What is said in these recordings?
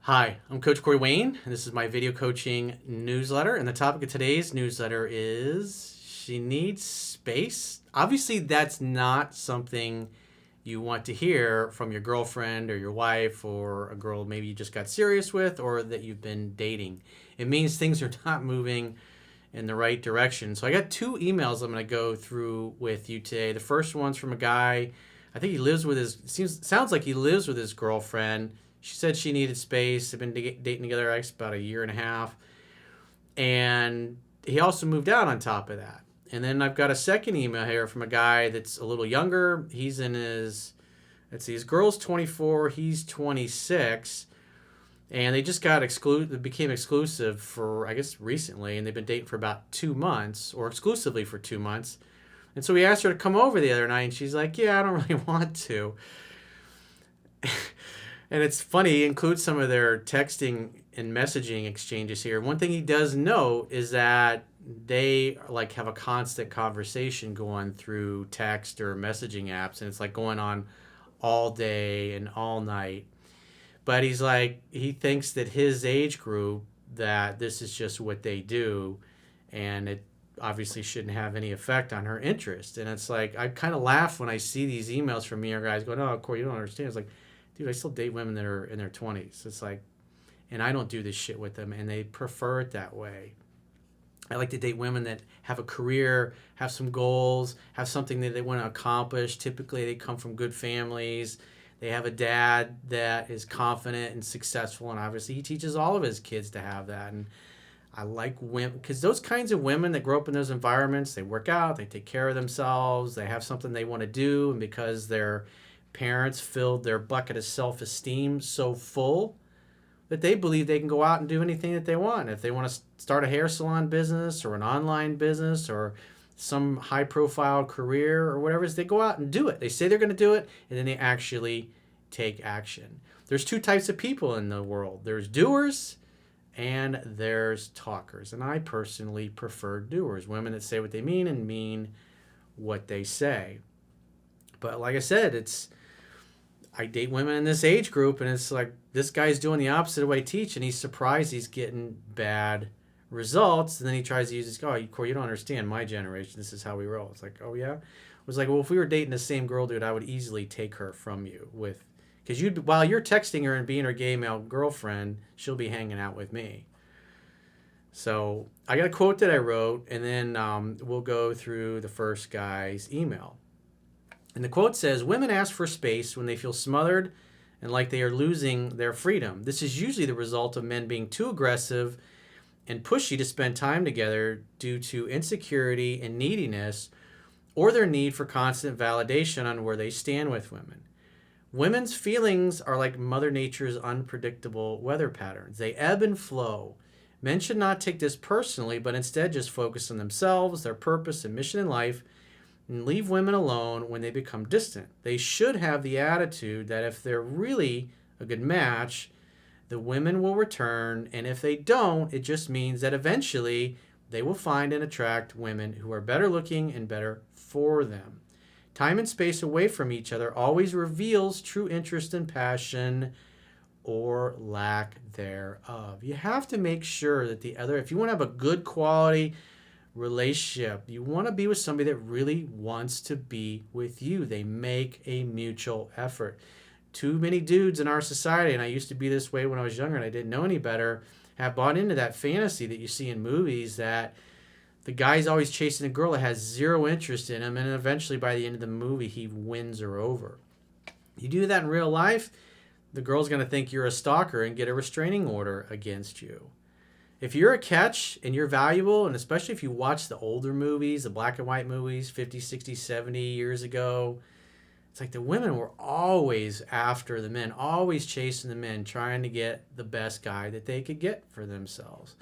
Hi, I'm Coach Corey Wayne, and this is my video coaching newsletter. And the topic of today's newsletter is she needs space. Obviously, that's not something you want to hear from your girlfriend or your wife or a girl maybe you just got serious with or that you've been dating. It means things are not moving in the right direction. So I got two emails I'm going to go through with you today. The first one's from a guy. I think he lives with sounds like he lives with his girlfriend. She said she needed space. They've been dating together about a year and a half. And he also moved out on top of that. And then I've got a second email here from a guy that's a little younger. He's in his girl's 24, he's 26. And they just became exclusive for, I guess, recently. And they've been dating for about 2 months, or exclusively for 2 months. And so we asked her to come over the other night, and she's like, yeah, I don't really want to. And it's funny, he includes some of their texting and messaging exchanges here. One thing he does note is that they like have a constant conversation going through text or messaging apps, and it's like going on all day and all night. But he's like, he thinks that his age group, that this is just what they do, and it obviously shouldn't have any effect on her interest. And it's like, I kind of laugh when I see these emails from me or guys going, oh, Corey, you don't understand. It's like, dude, I still date women that are in their 20s. It's like, and I don't do this shit with them, and they prefer it that way. I like to date women that have a career, have some goals, have something that they want to accomplish. Typically, they come from good families. They have a dad that is confident and successful, and obviously he teaches all of his kids to have that. And I like women, because those kinds of women that grow up in those environments, they work out, they take care of themselves, they have something they want to do, and because their parents filled their bucket of self-esteem so full that they believe they can go out and do anything that they want. If they want to start a hair salon business or an online business or some high-profile career or whatever it is, they go out and do it. They say they're going to do it, and then they actually take action. There's two types of people in the world. There's doers and there's talkers. And I personally prefer doers, women that say what they mean and mean what they say. But like I said, I date women in this age group, and it's like this guy's doing the opposite of what I teach, and he's surprised he's getting bad results. And then he tries to use this, oh, Corey, you don't understand my generation. This is how we roll. It's like, oh, yeah? It was like, well, if we were dating the same girl, dude, I would easily take her from you because while you're texting her and being her gay male girlfriend, she'll be hanging out with me. So I got a quote that I wrote, and then we'll go through the first guy's email. And the quote says, women ask for space when they feel smothered and like they are losing their freedom. This is usually the result of men being too aggressive and pushy to spend time together due to insecurity and neediness, or their need for constant validation on where they stand with women. Women's feelings are like Mother Nature's unpredictable weather patterns. They ebb and flow. Men should not take this personally, but instead just focus on themselves, their purpose and mission in life, and leave women alone when they become distant. They should have the attitude that if they're really a good match, the women will return, and if they don't, it just means that eventually they will find and attract women who are better looking and better for them. Time and space away from each other always reveals true interest and passion or lack thereof. You have to make sure that if you want to have a good quality relationship, you want to be with somebody that really wants to be with you. They make a mutual effort. Too many dudes in our society, and I used to be this way when I was younger and I didn't know any better, have bought into that fantasy that you see in movies that the guy's always chasing a girl that has zero interest in him, and eventually by the end of the movie he wins her over. You do that in real life, the girl's going to think you're a stalker and get a restraining order against you. If you're a catch and you're valuable, and especially if you watch the older movies, the black and white movies, 50, 60, 70 years ago, it's like the women were always after the men, always chasing the men, trying to get the best guy that they could get for themselves.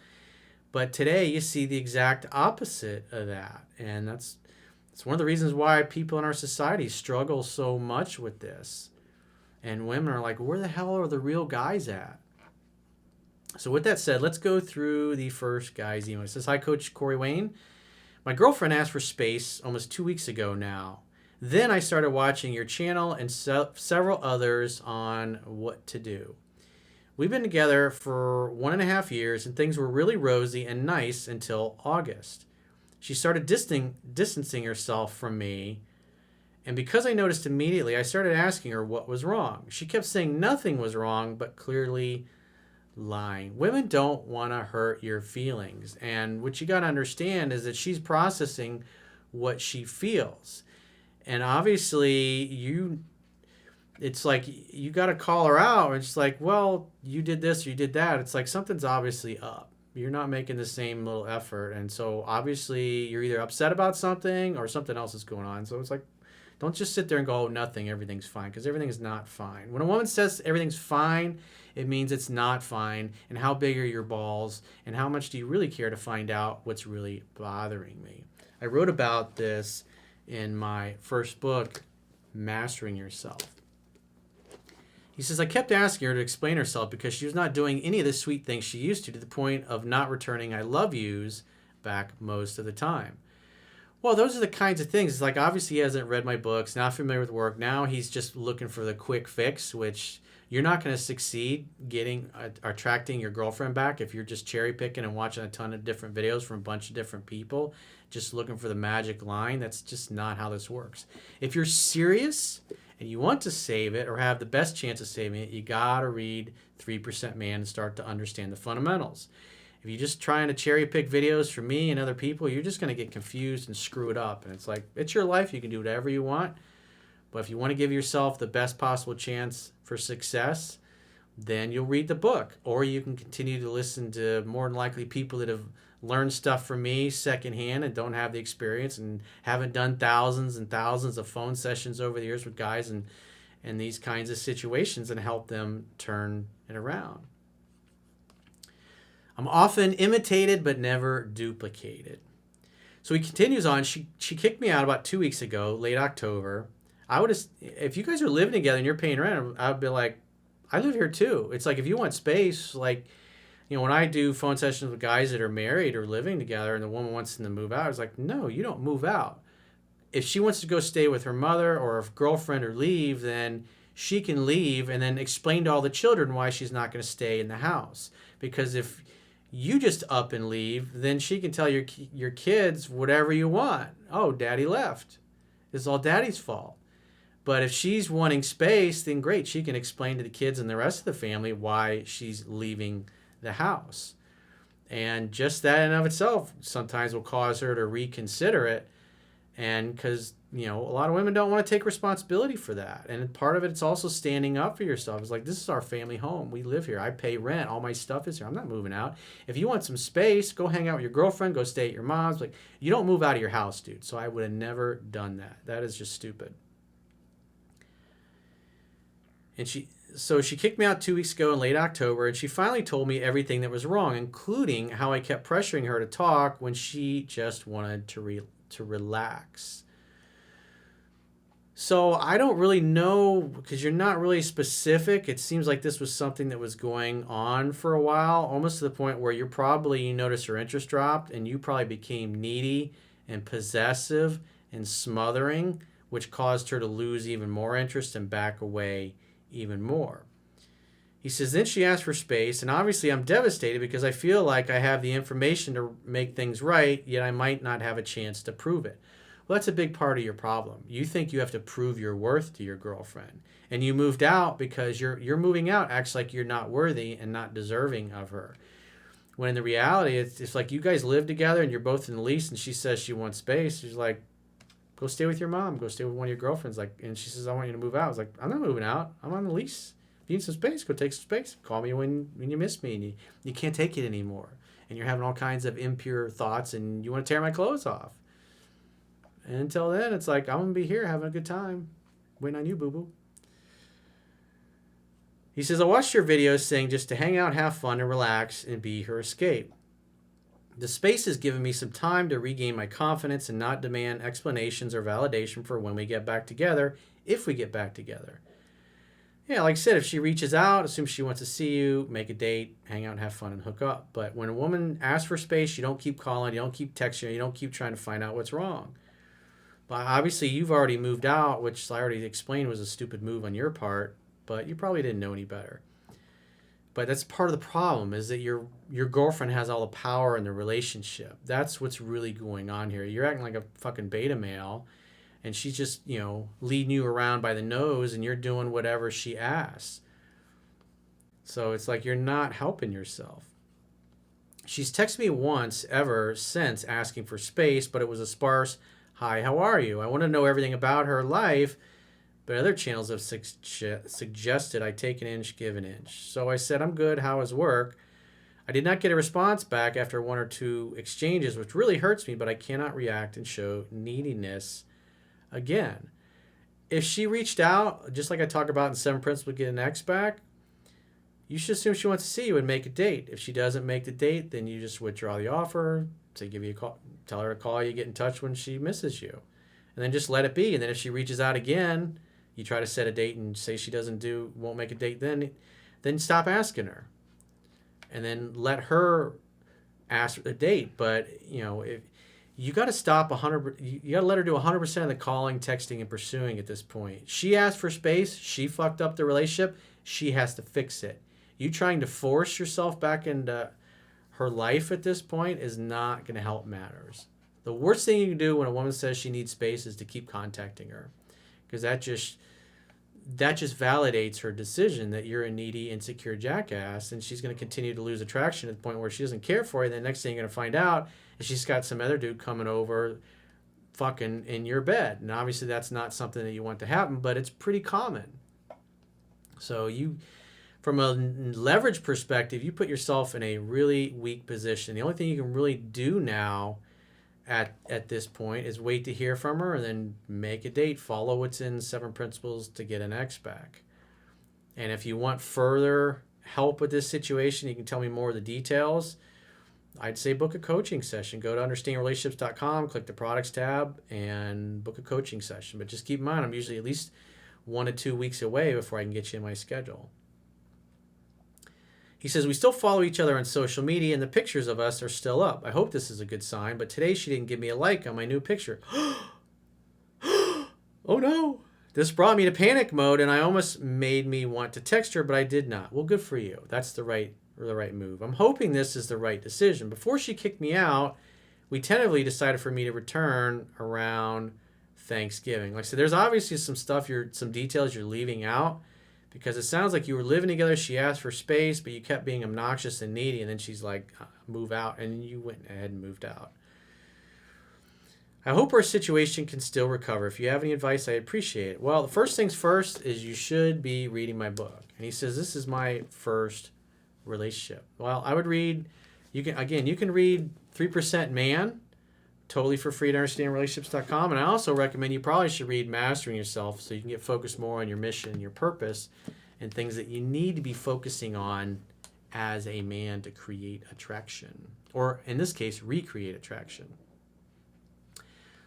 But today you see the exact opposite of that. And that's one of the reasons why people in our society struggle so much with this. And women are like, where the hell are the real guys at? So with that said, let's go through the first guy's email. It says, hi, Coach Corey Wayne. My girlfriend asked for space almost 2 weeks ago now. Then I started watching your channel and several others on what to do. We've been together for 1.5 years, and things were really rosy and nice until August. She started distancing herself from me, and because I noticed immediately, I started asking her what was wrong. She kept saying nothing was wrong, but clearly lying. Women don't want to hurt your feelings. And what you got to understand is that she's processing what she feels. And obviously, it's like you got to call her out. And it's like, well, you did this, you did that. It's like something's obviously up. You're not making the same little effort. And so obviously, you're either upset about something or something else is going on. So it's like, don't just sit there and go, oh, nothing, everything's fine, because everything is not fine. When a woman says everything's fine, it means it's not fine. And how big are your balls? And how much do you really care to find out what's really bothering me? I wrote about this in my first book, Mastering Yourself. He says, I kept asking her to explain herself because she was not doing any of the sweet things she used to the point of not returning I love yous back most of the time. Well, those are the kinds of things. It's like, obviously, he hasn't read my books, not familiar with work. Now he's just looking for the quick fix, which you're not going to succeed attracting your girlfriend back if you're just cherry picking and watching a ton of different videos from a bunch of different people, just looking for the magic line. That's just not how this works. If you're serious and you want to save it or have the best chance of saving it, you got to read 3% Man and start to understand the fundamentals. If you're just trying to cherry pick videos from me and other people, you're just going to get confused and screw it up. And it's like, it's your life. You can do whatever you want. But if you want to give yourself the best possible chance for success, then you'll read the book. Or you can continue to listen to more than likely people that have learned stuff from me secondhand and don't have the experience and haven't done thousands and thousands of phone sessions over the years with guys and these kinds of situations and help them turn it around. I'm often imitated but never duplicated. So he continues on. She kicked me out about 2 weeks ago, late October. If you guys are living together and you're paying rent, I would be like, I live here too. It's like, if you want space, like, when I do phone sessions with guys that are married or living together and the woman wants them to move out, it's like, no, you don't move out. If she wants to go stay with her mother or a girlfriend or leave, then she can leave and then explain to all the children why she's not going to stay in the house. Because if you just up and leave, then she can tell your kids whatever you want. Oh, daddy left. It's all daddy's fault. But if she's wanting space, then great. She can explain to the kids and the rest of the family why she's leaving the house. And just that in and of itself sometimes will cause her to reconsider it. And because, a lot of women don't want to take responsibility for that. And part of it's also standing up for yourself. It's like, this is our family home. We live here. I pay rent. All my stuff is here. I'm not moving out. If you want some space, go hang out with your girlfriend. Go stay at your mom's. Like, you don't move out of your house, dude. So I would have never done that. That is just stupid. And she kicked me out 2 weeks ago in late October, and she finally told me everything that was wrong, including how I kept pressuring her to talk when she just wanted to relax. So I don't really know, because you're not really specific. It seems like this was something that was going on for a while, almost to the point where you noticed her interest dropped, and you probably became needy and possessive and smothering, which caused her to lose even more interest and back away even more. He says, then she asked for space, and obviously I'm devastated because I feel like I have the information to make things right, yet I might not have a chance to prove it. Well, that's a big part of your problem. You think you have to prove your worth to your girlfriend, and you moved out because you're moving out acts like you're not worthy and not deserving of her. When in the reality, it's like you guys live together and you're both in the lease, and she says she wants space. She's like, go stay with your mom. Go stay with one of your girlfriends. And she says, I want you to move out. I was like, I'm not moving out. I'm on the lease. If you need some space, go take some space. Call me when you miss me and you can't take it anymore. And you're having all kinds of impure thoughts and you want to tear my clothes off. And until then, it's like, I'm going to be here having a good time. Waiting on you, boo-boo. He says, I watched your videos saying just to hang out, have fun, and relax and be her escape. The space has given me some time to regain my confidence and not demand explanations or validation for when we get back together, if we get back together. Yeah, like I said, if she reaches out, assume she wants to see you, make a date, hang out and have fun and hook up. But when a woman asks for space, you don't keep calling, you don't keep texting, you don't keep trying to find out what's wrong. But obviously you've already moved out, which I already explained was a stupid move on your part, but you probably didn't know any better. But that's part of the problem, is that your girlfriend has all the power in the relationship. That's what's really going on here. You're acting like a fucking beta male, and she's just, leading you around by the nose, and you're doing whatever she asks. So it's like you're not helping yourself. She's texted me once ever since asking for space, but it was a sparse, "Hi, how are you?" I want to know everything about her life, but other channels have suggested I take an inch, give an inch. So I said, "I'm good. How is work?" I did not get a response back after one or two exchanges, which really hurts me, but I cannot react and show neediness again. If she reached out, just like I talk about in 7 Principles to Get an Ex Back, you should assume she wants to see you and make a date. If she doesn't make the date, then you just withdraw the offer, say give you a call, tell her to call you, get in touch when she misses you. And then just let it be. And then if she reaches out again, you try to set a date and say she won't make a date, then stop asking her. And then let her ask the date. But, if you got to stop 100, you got to let her do 100% of the calling, texting, and pursuing at this point. She asked for space. She fucked up the relationship. She has to fix it. You trying to force yourself back into her life at this point is not going to help matters. The worst thing you can do when a woman says she needs space is to keep contacting her, because that just validates her decision that you're a needy, insecure jackass, and she's going to continue to lose attraction at the point where she doesn't care for you. And the next thing you're going to find out is she's got some other dude coming over fucking in your bed. And obviously that's not something that you want to happen, but it's pretty common. So from a leverage perspective, you put yourself in a really weak position. The only thing you can really do now at this point is wait to hear from her and then make a date. Follow what's in 7 Principles to Get an Ex Back. And if you want further help with this situation, you can tell me more of the details. I'd say book a coaching session. Go to understandingrelationships.com, click the products tab, and book a coaching session. But just keep in mind, I'm usually at least 1 to 2 weeks away before I can get you in my schedule. He says, we still follow each other on social media, and the pictures of us are still up. I hope this is a good sign, but today she didn't give me a like on my new picture. Oh no. This brought me to panic mode, and I almost made me want to text her, but I did not. Well, good for you. That's the right move. I'm hoping this is the right decision. Before she kicked me out, we tentatively decided for me to return around Thanksgiving. Like I said, there's obviously some details you're leaving out, because it sounds like you were living together. She asked for space, but you kept being obnoxious and needy, and then she's like, move out, and you went ahead and moved out. I hope our situation can still recover. If you have any advice, I appreciate it. Well, the first things first is you should be reading my book. And he says, this is my first relationship. Well, I would read, you can read 3% Man, totally for free at understandingrelationships.com. And I also recommend you probably should read Mastering Yourself, so you can get focused more on your mission and your purpose and things that you need to be focusing on as a man to create attraction, or in this case, recreate attraction.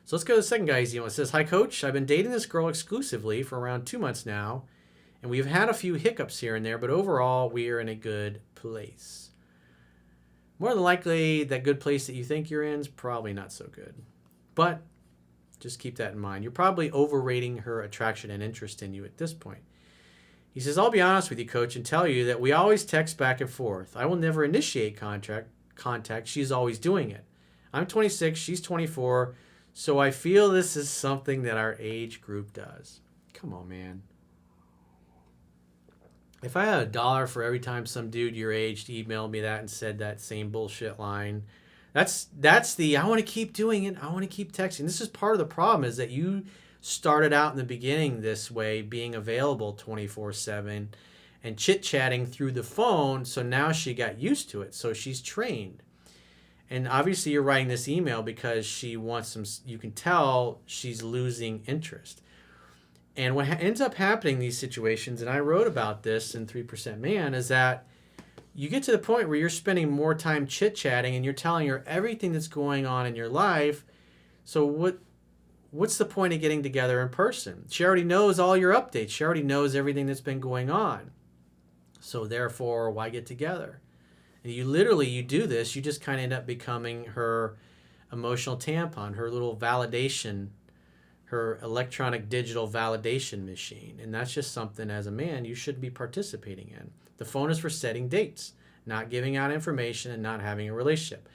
So let's go to the second guy's email. It says, hi, Coach. I've been dating this girl exclusively for around 2 months now, and we've had a few hiccups here and there, but overall, we are in a good place. More than likely, that good place that you think you're in is probably not so good. But just keep that in mind. You're probably overrating her attraction and interest in you at this point. He says, I'll be honest with you, Coach, and tell you that we always text back and forth. I will never initiate contact. She's always doing it. I'm 26, she's 24, so I feel this is something that our age group does. Come on, man. If I had $1 for every time some dude your age emailed me that and said that same bullshit line, that's the, I want to keep doing it. I want to keep texting. This is part of the problem, is that you started out in the beginning this way, being available 24/7 and chit-chatting through the phone. So now she got used to it. So she's trained. And obviously you're writing this email because she wants you can tell she's losing interest. And what ends up happening in these situations, and I wrote about this in 3% Man, is that you get to the point where you're spending more time chit-chatting and you're telling her everything that's going on in your life. So what's the point of getting together in person? She already knows all your updates. She already knows everything that's been going on. So therefore, why get together? And you do this, you just kind of end up becoming her emotional tampon, her little validation, her electronic digital validation machine. And that's just something as a man you should be participating in. The phone is for setting dates, not giving out information and not having a relationship.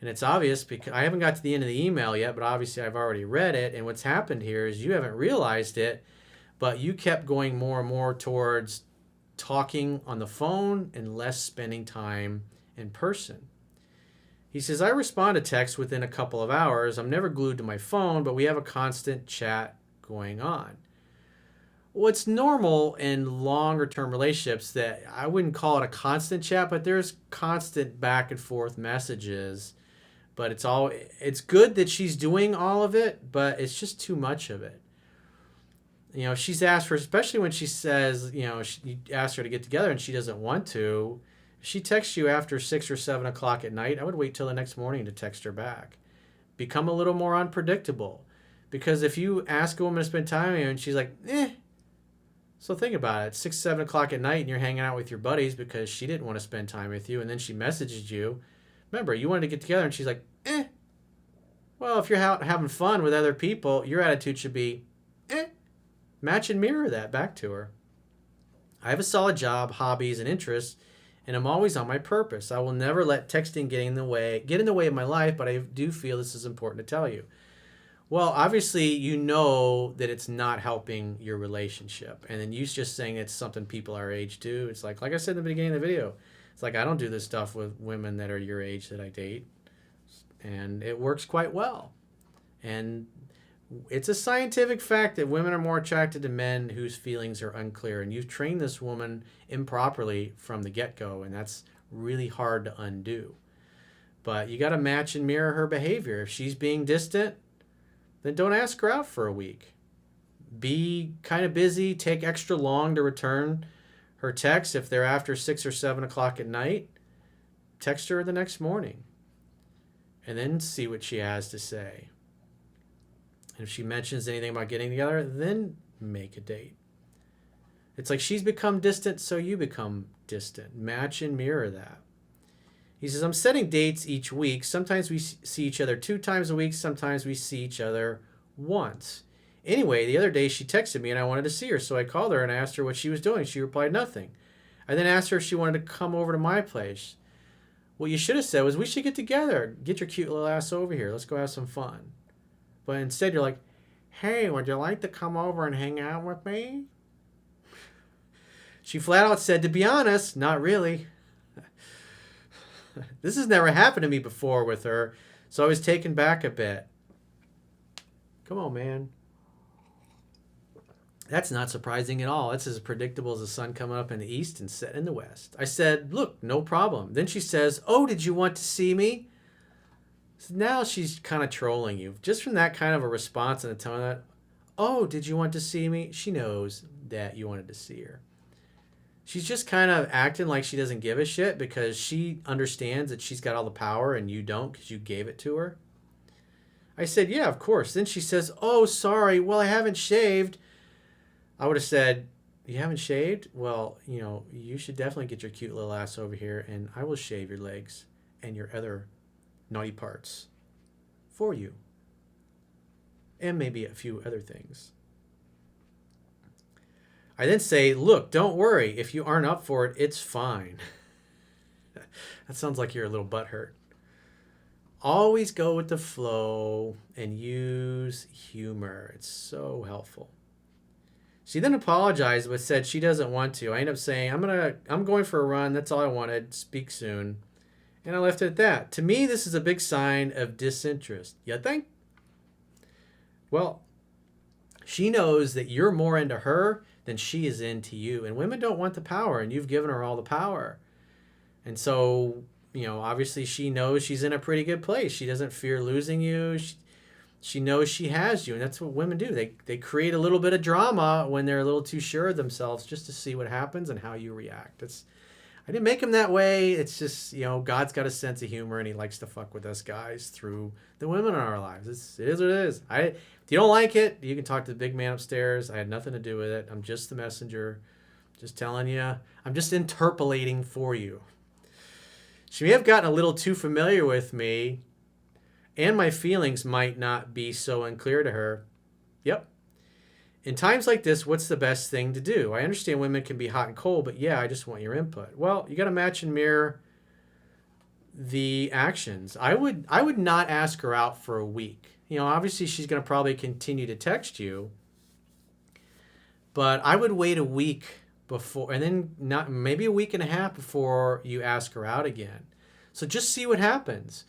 And it's obvious because I haven't got to the end of the email yet, but obviously I've already read it. And what's happened here is you haven't realized it, but you kept going more and more towards talking on the phone and less spending time in person. He says, I respond to text within a couple of hours. I'm never glued to my phone, but we have a constant chat going on. Well, it's normal in longer term relationships that I wouldn't call it a constant chat, but there's constant back and forth messages. But it's good that she's doing all of it, but it's just too much of it. She's asked for, especially when she says, you asked her to get together and she doesn't want to. If she texts you after 6 or 7 o'clock at night, I would wait till the next morning to text her back. Become a little more unpredictable. Because if you ask a woman to spend time with you and she's like, So think about it. 6, 7 o'clock at night and you're hanging out with your buddies because she didn't want to spend time with you. And then she messages you. Remember, you wanted to get together and she's like, Well, if you're out having fun with other people, your attitude should be, Match and mirror that back to her. I have a solid job, hobbies, and interests, and I'm always on my purpose. I will never let texting get in the way of my life, but I do feel this is important to tell you. Well, obviously, you know that it's not helping your relationship. And then you just saying it's something people our age do. It's like I said in the beginning of the video, it's like I don't do this stuff with women that are your age that I date. And it works quite well. And it's a scientific fact that women are more attracted to men whose feelings are unclear. And you've trained this woman improperly from the get-go, and that's really hard to undo. But you got to match and mirror her behavior. If she's being distant, then don't ask her out for a week. Be kind of busy. Take extra long to return her texts. If they're after 6 or 7 o'clock at night, text her the next morning. And then see what she has to say. And if she mentions anything about getting together, then make a date. It's like she's become distant, so you become distant. Match and mirror that. He says, I'm setting dates each week. Sometimes we see each other 2 times a week. Sometimes we see each other once. Anyway, the other day she texted me and I wanted to see her. So I called her and I asked her what she was doing. She replied nothing. I then asked her if she wanted to come over to my place. What you should have said was, we should get together. Get your cute little ass over here. Let's go have some fun. But instead you're like, hey, would you like to come over and hang out with me? She flat out said, to be honest, not really. This has never happened to me before with her, so I was taken back a bit. Come on, man. That's not surprising at all. That's as predictable as the sun coming up in the east and setting in the west. I said, look, no problem. Then she says, oh, did you want to see me? So now she's kind of trolling you. Just from that kind of a response and the tone of that, oh, did you want to see me? She knows that you wanted to see her. She's just kind of acting like she doesn't give a shit because she understands that she's got all the power and you don't because you gave it to her. I said, yeah, of course. Then she says, oh, sorry. Well, I haven't shaved. I would have said, you haven't shaved? Well, you should definitely get your cute little ass over here and I will shave your legs and your other naughty parts for you. And maybe a few other things. I then say, look, don't worry. If you aren't up for it, it's fine. That sounds like you're a little butthurt. Always go with the flow and use humor. It's so helpful. She then apologized but said she doesn't want to. I end up saying, I'm going for a run. That's all I wanted. Speak soon. And I left it at that. To me, this is a big sign of disinterest. You think? Well, she knows that you're more into her than she is into you. And women don't want the power, and you've given her all the power. And so, obviously she knows she's in a pretty good place. She doesn't fear losing you. She knows she has you, and that's what women do. They create a little bit of drama when they're a little too sure of themselves just to see what happens and how you react. I didn't make him that way. It's just, God's got a sense of humor, and he likes to fuck with us guys through the women in our lives. It is what it is. If you don't like it, you can talk to the big man upstairs. I had nothing to do with it. I'm just the messenger. Just telling you. I'm just interpolating for you. She may have gotten a little too familiar with me, and my feelings might not be so unclear to her. Yep. In times like this, what's the best thing to do? I understand women can be hot and cold, but yeah, I just want your input. Well, you got to match and mirror the actions. I would not ask her out for a week. Obviously she's going to probably continue to text you, but I would wait a week before, and then not maybe a week and a half before you ask her out again. So just see what happens.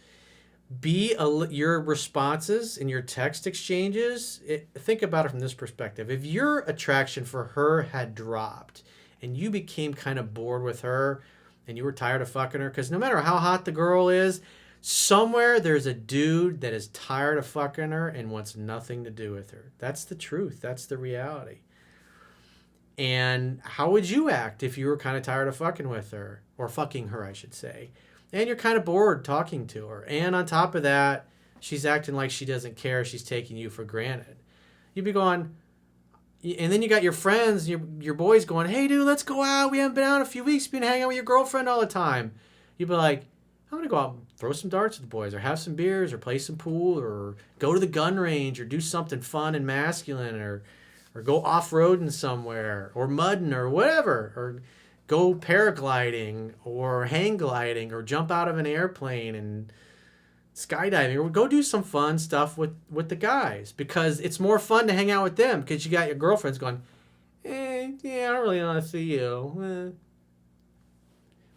Your responses and your text exchanges, think about it from this perspective. If your attraction for her had dropped and you became kind of bored with her and you were tired of fucking her, because no matter how hot the girl is, somewhere there's a dude that is tired of fucking her and wants nothing to do with her. That's the truth. That's the reality. And how would you act if you were kind of tired of fucking with her, or fucking her, I should say, and you're kind of bored talking to her, and on top of that, she's acting like she doesn't care, she's taking you for granted? You'd be going, and then you got your friends, your boys going, hey dude, let's go out, we haven't been out in a few weeks, been hanging out with your girlfriend all the time. You'd be like, I'm gonna go out and throw some darts with the boys, or have some beers, or play some pool, or go to the gun range, or do something fun and masculine, or go off-roading somewhere, or mudding, or whatever, or go paragliding, or hang gliding, or jump out of an airplane and skydiving, or go do some fun stuff with the guys, because it's more fun to hang out with them, because you got your girlfriends going, yeah, I don't really want to see you.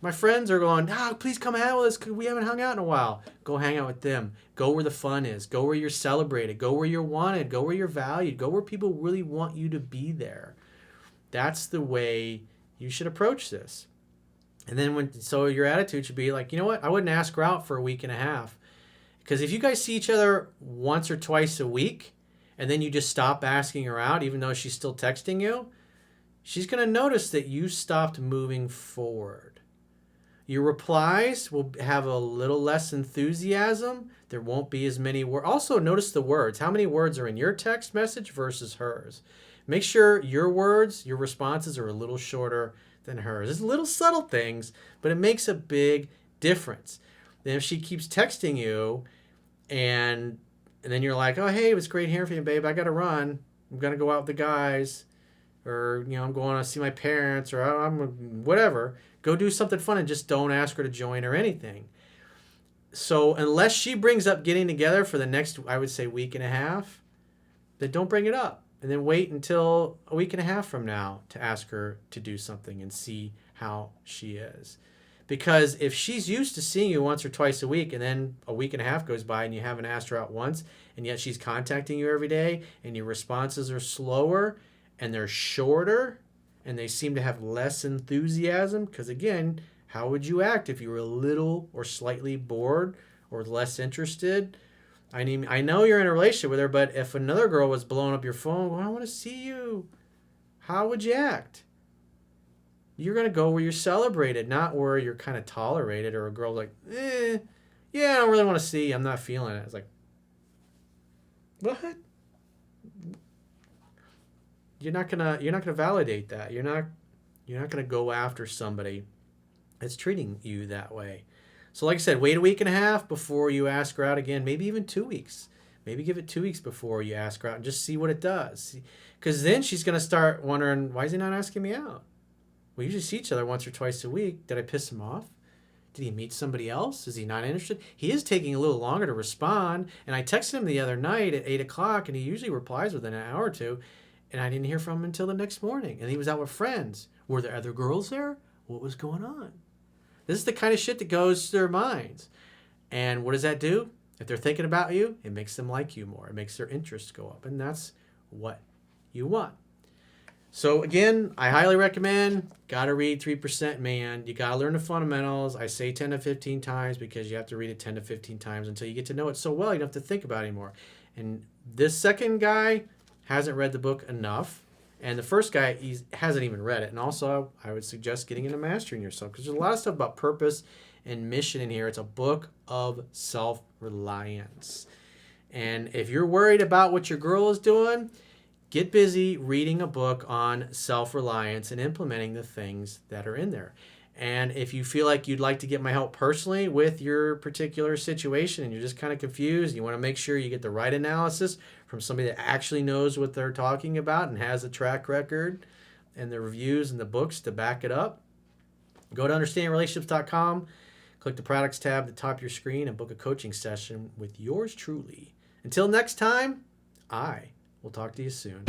My friends are going, please come hang out with us, because we haven't hung out in a while. Go hang out with them. Go where the fun is. Go where you're celebrated. Go where you're wanted. Go where you're valued. Go where people really want you to be there. That's the way you should approach this. And then so your attitude should be like, you know what? I wouldn't ask her out for a week and a half. Because if you guys see each other once or twice a week, and then you just stop asking her out, even though she's still texting you, she's going to notice that you stopped moving forward. Your replies will have a little less enthusiasm. There won't be as many words. Also, notice the words. How many words are in your text message versus hers? Make sure your words, your responses are a little shorter than hers. It's little subtle things, but it makes a big difference. Then if she keeps texting you and then you're like, oh, hey, it was great hearing from you, babe. I got to run. I'm going to go out with the guys. Or, I'm going to see my parents, or I'm whatever. Go do something fun and just don't ask her to join or anything. So unless she brings up getting together for the next, I would say, week and a half, then don't bring it up. And then wait until a week and a half from now to ask her to do something and see how she is. Because if she's used to seeing you once or twice a week, and then a week and a half goes by and you haven't asked her out once, and yet she's contacting you every day, and your responses are slower and they're shorter, and they seem to have less enthusiasm, because again, how would you act if you were a little or slightly bored or less interested? I mean, I know you're in a relationship with her, but if another girl was blowing up your phone, well, I want to see you, how would you act? You're going to go where you're celebrated, not where you're kind of tolerated, or a girl's like, yeah, I don't really want to see you, I'm not feeling it. It's like, what? You're not gonna validate that. You're not gonna go after somebody that's treating you that way. So like I said, wait a week and a half before you ask her out again. Maybe even 2 weeks. Maybe give it 2 weeks before you ask her out and just see what it does. Because then she's gonna start wondering, why is he not asking me out? We usually see each other once or twice a week. Did I piss him off? Did he meet somebody else? Is he not interested? He is taking a little longer to respond. And I texted him the other night at 8 o'clock, and he usually replies within an hour or two. And I didn't hear from him until the next morning. And he was out with friends. Were there other girls there? What was going on? This is the kind of shit that goes through their minds. And what does that do? If they're thinking about you, it makes them like you more. It makes their interest go up. And that's what you want. So again, I highly recommend, got to read 3% Man. You got to learn the fundamentals. I say 10 to 15 times because you have to read it 10 to 15 times until you get to know it so well you don't have to think about it anymore. And this second guy hasn't read the book enough, and the first guy, he hasn't even read it. And also, I would suggest getting into mastering yourself, because there's a lot of stuff about purpose and mission in here. It's a book of self-reliance. And if you're worried about what your girl is doing, get busy reading a book on self-reliance and implementing the things that are in there. And if you feel like you'd like to get my help personally with your particular situation and you're just kind of confused, you want to make sure you get the right analysis from somebody that actually knows what they're talking about and has a track record and the reviews and the books to back it up, go to understandingrelationships.com, click the products tab at the top of your screen, and book a coaching session with yours truly. Until next time, I will talk to you soon.